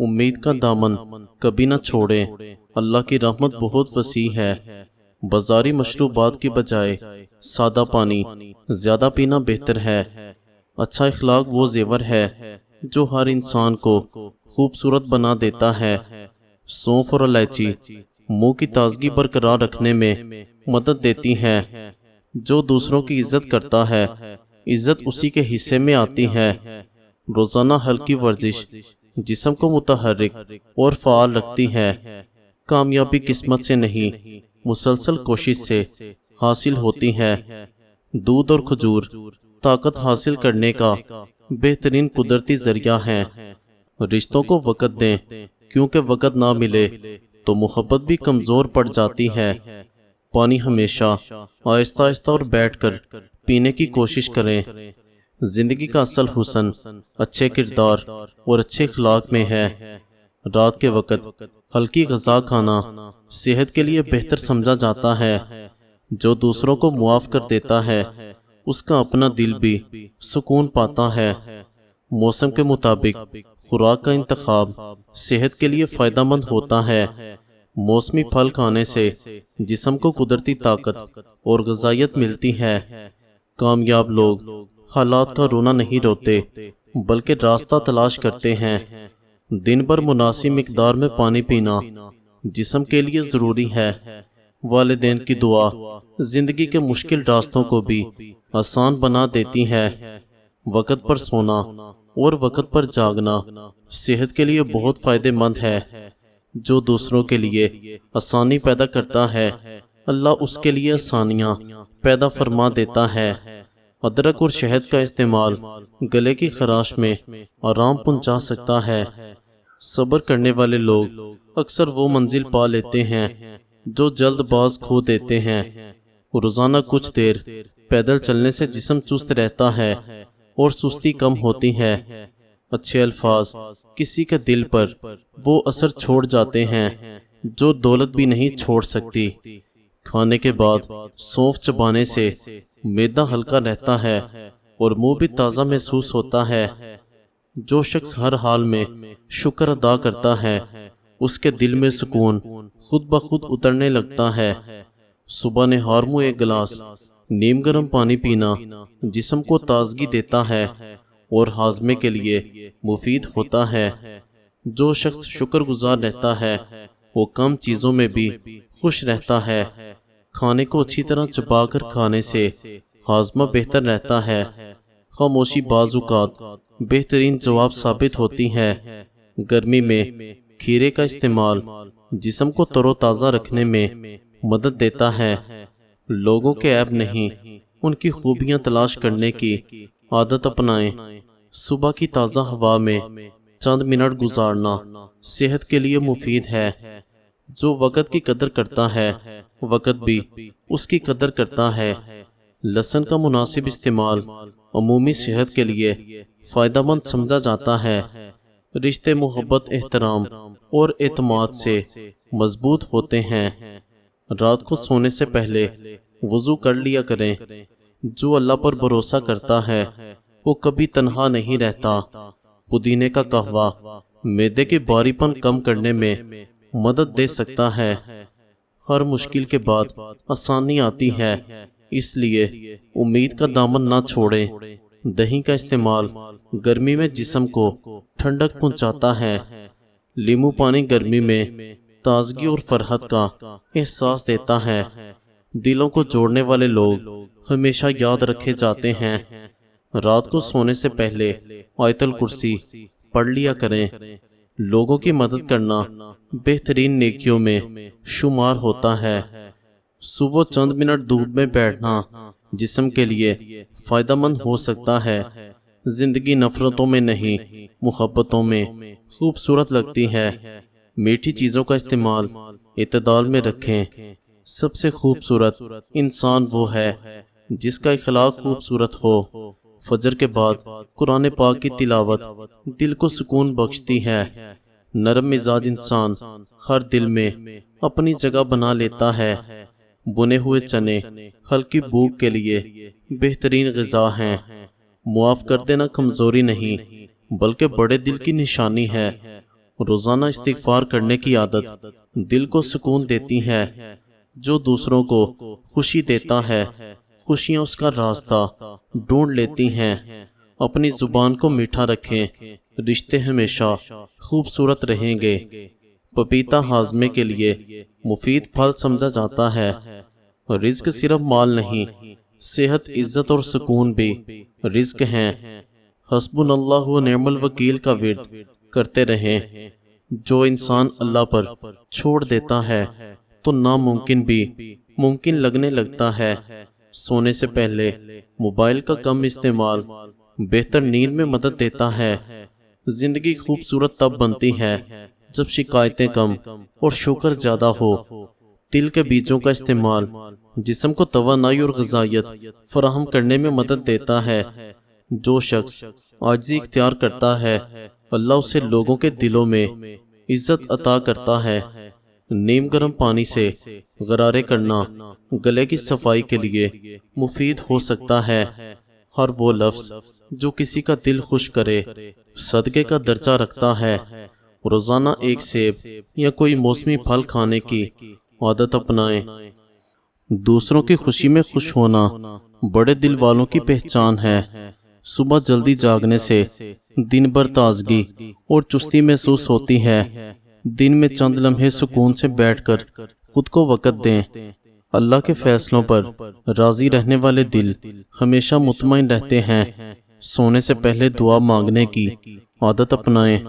امید کا دامن کبھی نہ چھوڑیں، اللہ کی رحمت بہت وسیع ہے۔ بازاری مشروبات کی بجائے سادہ پانی زیادہ پینا بہتر ہے۔ اچھا اخلاق وہ زیور ہے جو ہر انسان کو خوبصورت بنا دیتا ہے۔ سونف اور الائچی منہ کی تازگی برقرار رکھنے میں مدد دیتی ہے۔ جو دوسروں کی عزت کرتا ہے، عزت اسی کے حصے میں آتی ہے۔ روزانہ ہلکی ورزش جسم کو متحرک اور فعال رکھتی ہے۔ کامیابی قسمت سے نہیں، مسلسل کوشش سے حاصل ہوتی ہے۔ دودھ اور کھجور طاقت حاصل کرنے کا بہترین قدرتی ذریعہ ہے۔ رشتوں کو وقت دیں، کیونکہ وقت نہ ملے تو محبت بھی کمزور پڑ جاتی ہے۔ پانی ہمیشہ آہستہ آہستہ اور بیٹھ کر پینے کی کوشش کریں۔ زندگی کا اصل حسن اچھے کردار اور اچھے اخلاق میں ہے۔ رات کے وقت ہلکی غذا کھانا صحت کے لیے بہتر سمجھا جاتا ہے۔ جو دوسروں کو معاف کر دیتا ہے، اس کا اپنا دل بھی سکون پاتا ہے۔ موسم کے مطابق خوراک کا انتخاب صحت کے لیے فائدہ مند ہوتا ہے۔ موسمی پھل کھانے سے جسم کو قدرتی طاقت اور غذائیت ملتی ہے۔ کامیاب لوگ حالات کا رونا نہیں روتے، بلکہ راستہ تلاش کرتے ہیں۔ دن بھر مناسب مقدار میں پانی پینا جسم کے لیے ضروری ہے۔ والدین کی دعا زندگی کے مشکل راستوں کو بھی آسان بنا دیتی ہے۔ وقت پر سونا اور وقت پر جاگنا صحت کے لیے بہت فائدہ مند ہے۔ جو دوسروں کے لیے آسانی پیدا کرتا ہے، اللہ اس کے لیے آسانیاں پیدا فرما دیتا ہے۔ ادرک اور شہد کا استعمال گلے کی خراش میں آرام پہنچا سکتا ہے۔ صبر کرنے والے لوگ اکثر وہ منزل پا لیتے ہیں جو جلد باز کھو دیتے ہیں۔ روزانہ کچھ دیر پیدل چلنے سے جسم چست رہتا ہے اور سستی کم ہوتی ہے۔ اچھے الفاظ کسی کے دل پر وہ اثر چھوڑ جاتے ہیں جو دولت بھی نہیں چھوڑ سکتی۔ کھانے کے بعد سونف چبانے سے معدہ ہلکا رہتا ہے اور منہ بھی تازہ محسوس ہوتا ہے۔ جو شخص ہر حال میں شکر ادا کرتا ہے، اس کے دل میں سکون خود بخود اترنے لگتا ہے۔ صبح نہار منہ ایک گلاس نیم گرم پانی پینا جسم کو تازگی دیتا ہے اور ہاضمے کے لیے مفید ہوتا ہے۔ جو شخص شکر گزار رہتا ہے، وہ کم چیزوں میں بھی خوش رہتا ہے۔ کھانے کو اچھی طرح چبا کر کھانے سے ہاضمہ بہتر رہتا ہے۔ خاموشی بعض اوقات بہترین جواب ثابت ہوتی ہے۔ گرمی میں کھیرے کا استعمال جسم کو تر و تازہ رکھنے میں مدد دیتا ہے۔ لوگوں کے عیب نہیں، ان کی خوبیاں تلاش کرنے کی عادت اپنائیں۔ صبح کی تازہ ہوا میں چند منٹ گزارنا صحت کے لیے مفید ہے۔ جو وقت کی قدر کرتا ہے، وقت بھی اس کی قدر کرتا ہے۔ لہسن کا مناسب استعمال عمومی صحت کے لیے فائدہ مند سمجھا جاتا ہے۔ رشتے محبت، احترام اور اعتماد سے مضبوط ہوتے ہیں۔ رات کو سونے سے پہلے وضو کر لیا کریں۔ جو اللہ پر بھروسہ کرتا ہے، وہ کبھی تنہا نہیں رہتا۔ پودینے کا قہوہ معدے کی بھاری پن کم کرنے میں مدد دے سکتا ہے۔ ہر مشکل کے بعد آسانی آتی ہے، اس لیے امید کا دامن نہ چھوڑیں۔ دہی کا استعمال گرمی میں جسم کو ٹھنڈک پہنچاتا ہے۔ لیمو پانی گرمی میں تازگی اور فرحت کا احساس دیتا ہے۔ دلوں کو جوڑنے والے لوگ ہمیشہ یاد رکھے جاتے ہیں۔ رات کو سونے سے پہلے آیت الکرسی پڑھ لیا کریں۔ لوگوں کی مدد کرنا بہترین نیکیوں میں شمار ہوتا ہے۔ صبح چند منٹ دھوپ میں بیٹھنا جسم کے لیے فائدہ مند ہو سکتا ہے۔ زندگی نفرتوں میں نہیں، محبتوں میں خوبصورت لگتی ہے۔ میٹھی چیزوں کا استعمال اعتدال میں رکھیں۔ سب سے خوبصورت انسان وہ ہے جس کا اخلاق خوبصورت ہو۔ فجر کے بعد قرآن پاک کی تلاوت دل کو سکون بخشتی ہے۔ نرم مزاج انسان ہر دل میں اپنی جگہ بنا لیتا ہے۔ بنے ہوئے چنے ہلکی بھوک کے لیے بہترین غذا ہیں۔ معاف کر دینا کمزوری نہیں، بلکہ بڑے دل کی نشانی ہے۔ روزانہ استغفار کرنے کی عادت دل کو سکون دیتی ہے۔ جو دوسروں کو خوشی دیتا ہے، خوشیاں اس کا راستہ ڈھونڈ لیتی ہیں۔ اپنی زبان کو میٹھا رکھیں، رشتے ہمیشہ خوبصورت رہیں گے۔ پپیتا ہاضمے کے لیے مفید پھل سمجھا جاتا ہے۔ رزق صرف مال نہیں، صحت، عزت اور سکون بھی رزق ہیں۔ حسبنا اللہ و نعم الوکیل کا ورد کرتے رہیں۔ جو انسان اللہ پر چھوڑ دیتا ہے تو ناممکن بھی ممکن لگنے لگتا ہے۔ سونے سے پہلے موبائل کا کم استعمال بہتر نیند میں مدد دیتا ہے۔ زندگی خوبصورت تب بنتی ہے جب شکایتیں کم اور شکر زیادہ ہو۔ تل کے بیجوں کا استعمال جسم کو توانائی اور غذائیت فراہم کرنے میں مدد دیتا ہے۔ جو شخص عاجزی اختیار کرتا ہے، اللہ اسے لوگوں کے دلوں میں عزت عطا کرتا ہے۔ نیم گرم پانی سے غرارے کرنا گلے کی صفائی کے لیے مفید ہو سکتا ہے۔ ہر وہ لفظ جو کسی کا دل خوش کرے صدقے کا درجہ رکھتا ہے۔ روزانہ ایک سیب یا کوئی موسمی پھل کھانے کی عادت اپنائیں۔ دوسروں کی خوشی میں خوش ہونا بڑے دل والوں کی پہچان ہے۔ صبح جلدی جاگنے سے دن بھر تازگی اور چستی محسوس ہوتی ہے۔ دن میں چند لمحے سکون سے بیٹھ کر خود کو وقت دیں۔ اللہ کے فیصلوں پر راضی رہنے والے دل ہمیشہ مطمئن رہتے ہیں۔ سونے سے پہلے دعا مانگنے کی عادت اپنائیں۔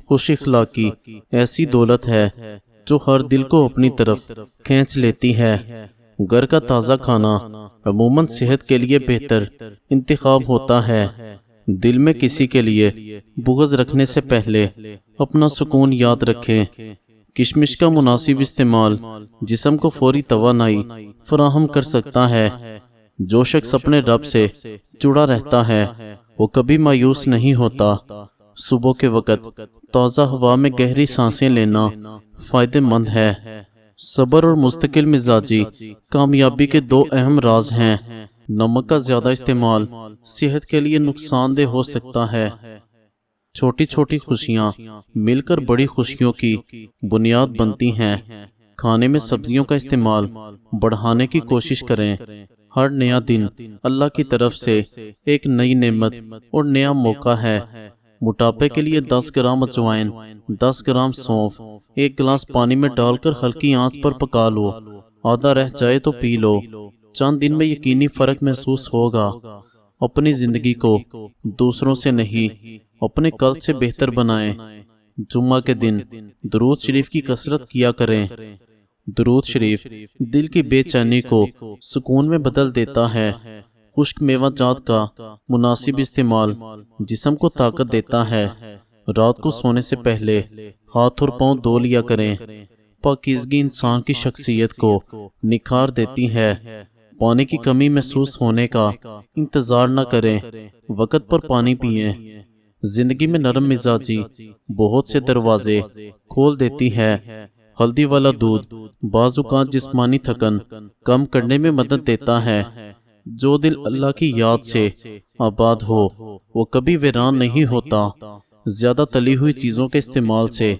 خوش اخلاقی ایسی دولت ہے جو ہر دل کو اپنی طرف کھینچ لیتی ہے۔ گھر کا تازہ کھانا عموماً صحت کے لیے بہتر انتخاب ہوتا ہے۔ دل میں کسی کے لیے بغض رکھنے سے پہلے اپنا سکون یاد رکھیں۔ کشمش کا مناسب استعمال جسم کو فوری توانائی فراہم کر سکتا ہے۔ جو شخص اپنے رب سے جڑا رہتا ہے وہ کبھی مایوس نہیں ہوتا۔ صبح کے وقت تازہ ہوا میں گہری سانسیں لینا فائدہ مند ہے۔ صبر اور مستقل مزاجی کامیابی کے دو اہم راز ہیں۔ نمک کا زیادہ استعمال صحت کے لیے نقصان دہ ہو سکتا ہے۔ چھوٹی چھوٹی خوشیاں مل کر بڑی خوشیوں کی بنیاد بنتی ہیں۔ کھانے میں سبزیوں کا استعمال بڑھانے کی کوشش کریں۔ ہر نیا دن اللہ کی طرف سے ایک نئی نعمت اور نیا موقع ہے۔ موٹاپے کے لیے 10 گرام اجوائن، 10 گرام سونف ایک گلاس پانی میں ڈال کر ہلکی آنچ پر پکا لو۔ آدھا رہ جائے تو پی لو۔ چند دن میں یقینی فرق محسوس ہوگا۔ اپنی زندگی کو دوسروں سے نہیں، اپنے کل سے بہتر بنائیں۔ جمعہ کے دن درود شریف کی کثرت کیا کریں۔ درود شریف دل کی بے چینی کو سکون میں بدل دیتا ہے۔ خشک میوہ جات کا مناسب استعمال جسم کو طاقت دیتا ہے۔ رات کو سونے سے پہلے ہاتھ اور پاؤں دھو لیا کریں۔ پاکیزگی انسان کی شخصیت کو نکھار دیتی ہے۔ پانی کی کمی محسوس ہونے کا انتظار نہ کریں، وقت پر پانی پئیں۔ زندگی میں نرم مزاجی بہت سے دروازے کھول دیتی ہے۔ ہلدی والا دودھ بعض اوقات جسمانی تھکن کم کرنے میں مدد دیتا ہے۔ جو دل اللہ کی یاد سے آباد ہو وہ کبھی ویران نہیں ہوتا۔ زیادہ تلی ہوئی چیزوں کے استعمال سے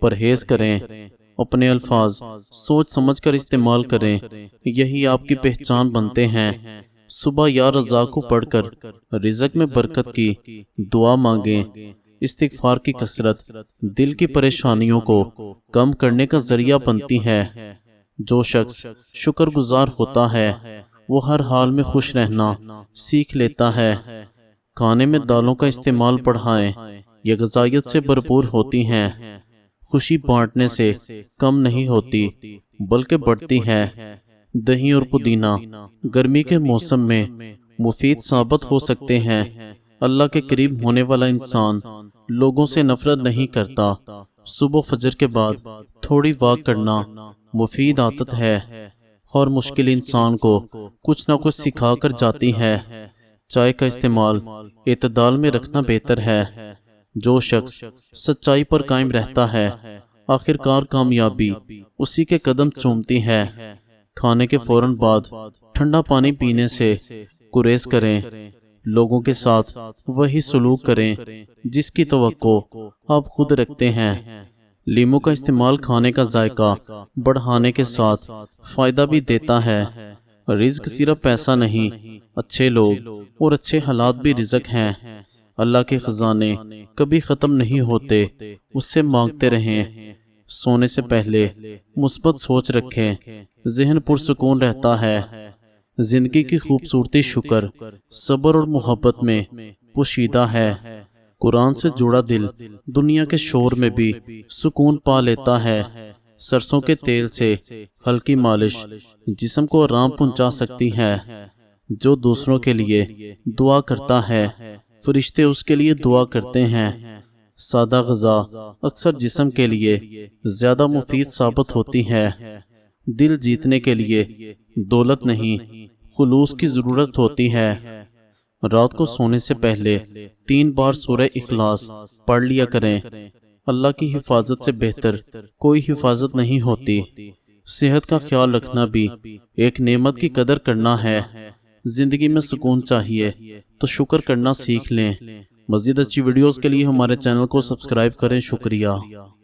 پرہیز کریں۔ اپنے الفاظ سوچ سمجھ کر استعمال کریں، یہی آپ کی پہچان بنتے ہیں۔ صبح یا رضا کو پڑھ کر رزق میں برکت کی دعا مانگیں۔ استغفار کی کثرت دل کی پریشانیوں کو کم کرنے کا ذریعہ بنتی ہے۔ جو شخص شکر گزار ہوتا ہے وہ ہر حال میں خوش رہنا سیکھ لیتا ہے۔ کھانے میں دالوں کا استعمال بڑھائیں، یہ غذائیت سے بھرپور ہوتی ہیں۔ خوشی بانٹنے سے کم نہیں ہوتی بلکہ بڑھتی ہے۔ دہی اور پودینہ گرمی کے موسم میں مفید ثابت ہو سکتے ہیں۔ اللہ کے قریب ہونے والا انسان لوگوں سے نفرت نہیں کرتا۔ صبح فجر کے بعد تھوڑی واک کرنا مفید عادت ہے۔ ہر مشکل انسان کو کچھ نہ کچھ سکھا کر جاتی ہے۔ چائے کا استعمال اعتدال میں رکھنا بہتر ہے۔ جو شخص سچائی پر قائم رہتا ہے آخرکار کامیابی اسی کے قدم چومتی ہے۔ کھانے کے فوراً بعد ٹھنڈا پانی پینے سے گریز کریں۔ لوگوں کے ساتھ وہی سلوک کریں جس کی توقع آپ خود رکھتے ہیں۔ لیمو کا استعمال کھانے کا ذائقہ بڑھانے کے ساتھ فائدہ بھی دیتا ہے۔ رزق صرف پیسہ نہیں، اچھے لوگ اور اچھے حالات بھی رزق ہیں۔ اللہ کے خزانے کبھی ختم نہیں ہوتے، اس سے مانگتے رہیں۔ سونے سے پہلے مثبت سوچ رکھیں، ذہن پرسکون رہتا ہے۔ زندگی کی خوبصورتی شکر، صبر اور محبت میں پوشیدہ ہے۔ قرآن سے جڑا دل دنیا کے شور میں بھی سکون پا لیتا ہے۔ سرسوں کے تیل سے ہلکی مالش جسم کو آرام پہنچا سکتی ہے۔ جو دوسروں کے لیے دعا کرتا ہے، فرشتے اس کے لیے دعا کرتے ہیں۔ سادہ غذا اکثر جسم کے لیے زیادہ مفید ثابت ہوتی ہے۔ دل جیتنے کے لیے دولت نہیں، خلوص کی ضرورت ہوتی ہے۔ رات کو سونے سے پہلے 3 بار سورہ اخلاص پڑھ لیا کریں۔ اللہ کی حفاظت سے بہتر کوئی حفاظت نہیں ہوتی۔ صحت کا خیال رکھنا بھی ایک نعمت کی قدر کرنا ہے۔ زندگی میں سکون چاہیے تو شکر کرنا سیکھ لیں۔ مزید اچھی ویڈیوز کے لیے ہمارے چینل کو سبسکرائب کریں۔ شکریہ۔